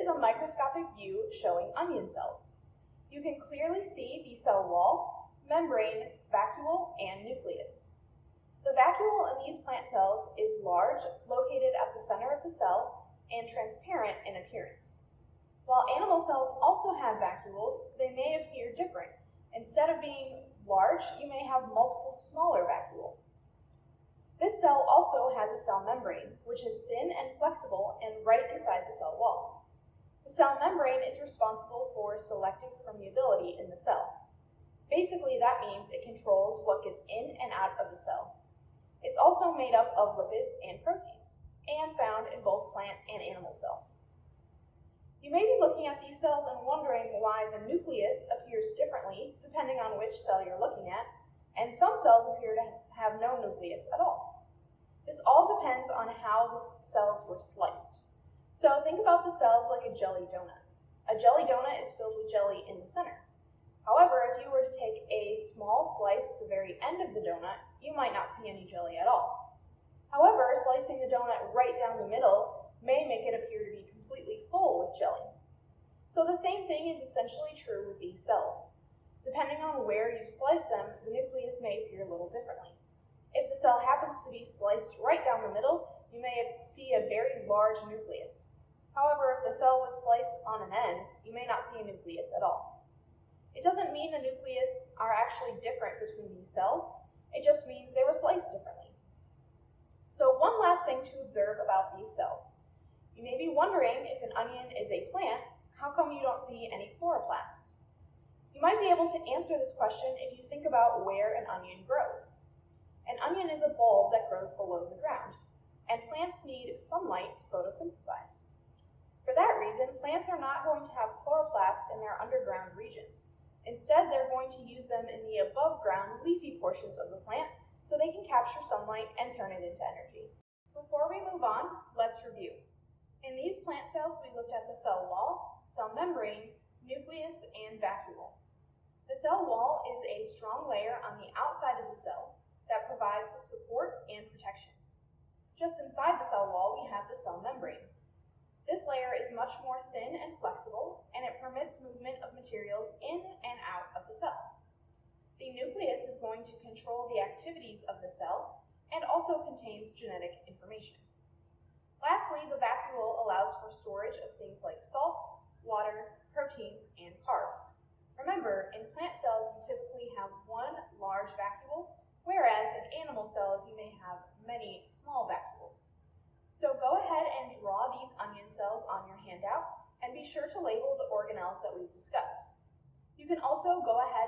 is a microscopic view showing onion cells. You can clearly see the cell wall, membrane, vacuole, and nucleus. The vacuole in these plant cells is large, located at the center of the cell, and transparent in appearance. While animal cells also have vacuoles, they may appear different. Instead of being large, you may have multiple smaller vacuoles. This cell also has a cell membrane, which is thin and flexible and right inside the cell wall. The cell membrane is responsible for selective permeability in the cell. Basically, that means it controls what gets in and out of the cell. It's also made up of lipids and proteins, and found in both plant and animal cells. You may be looking at these cells and wondering why the nucleus appears differently depending on which cell you're looking at, and some cells appear to have no nucleus at all. This all depends on how the cells were sliced. So think about the cells like a jelly donut. A jelly donut is filled with jelly in the center. However, if you were to take a small slice at the very end of the donut, you might not see any jelly at all. However, slicing the donut right down the middle may make it appear to be completely full with jelly. So the same thing is essentially true with these cells. Depending on where you slice them, the nucleus may appear a little differently. If the cell happens to be sliced right down the middle, you may see a very large nucleus. However, if the cell was sliced on an end, you may not see a nucleus at all. It doesn't mean the nucleus are actually different between these cells, it just means they were sliced differently. So one last thing to observe about these cells. You may be wondering, if an onion is a plant, how come you don't see any chloroplasts? You might be able to answer this question if you think about where an onion grows. An onion is a bulb that grows below the ground, and plants need sunlight to photosynthesize. For that reason, plants are not going to have chloroplasts in their underground regions. Instead, they're going to use them in the above-ground leafy portions of the plant so they can capture sunlight and turn it into energy. Before we move on, let's review. In these plant cells, we looked at the cell wall, cell membrane, nucleus, and vacuole. The cell wall is a strong layer on the outside of the cell that provides support and protection. Just inside the cell wall, we have the cell membrane. This layer is much more thin and flexible, and it permits movement of materials in and out of the cell. The nucleus is going to control the activities of the cell and also contains genetic information. Lastly, the vacuole allows for storage of things like salts, water, proteins, and carbs. Remember, in plant cells, you typically have one large vacuole, whereas in animal cells, you may have many small vacuoles. So go ahead and draw these onion cells on your handout, and be sure to label the organelles that we've discussed. You can also go ahead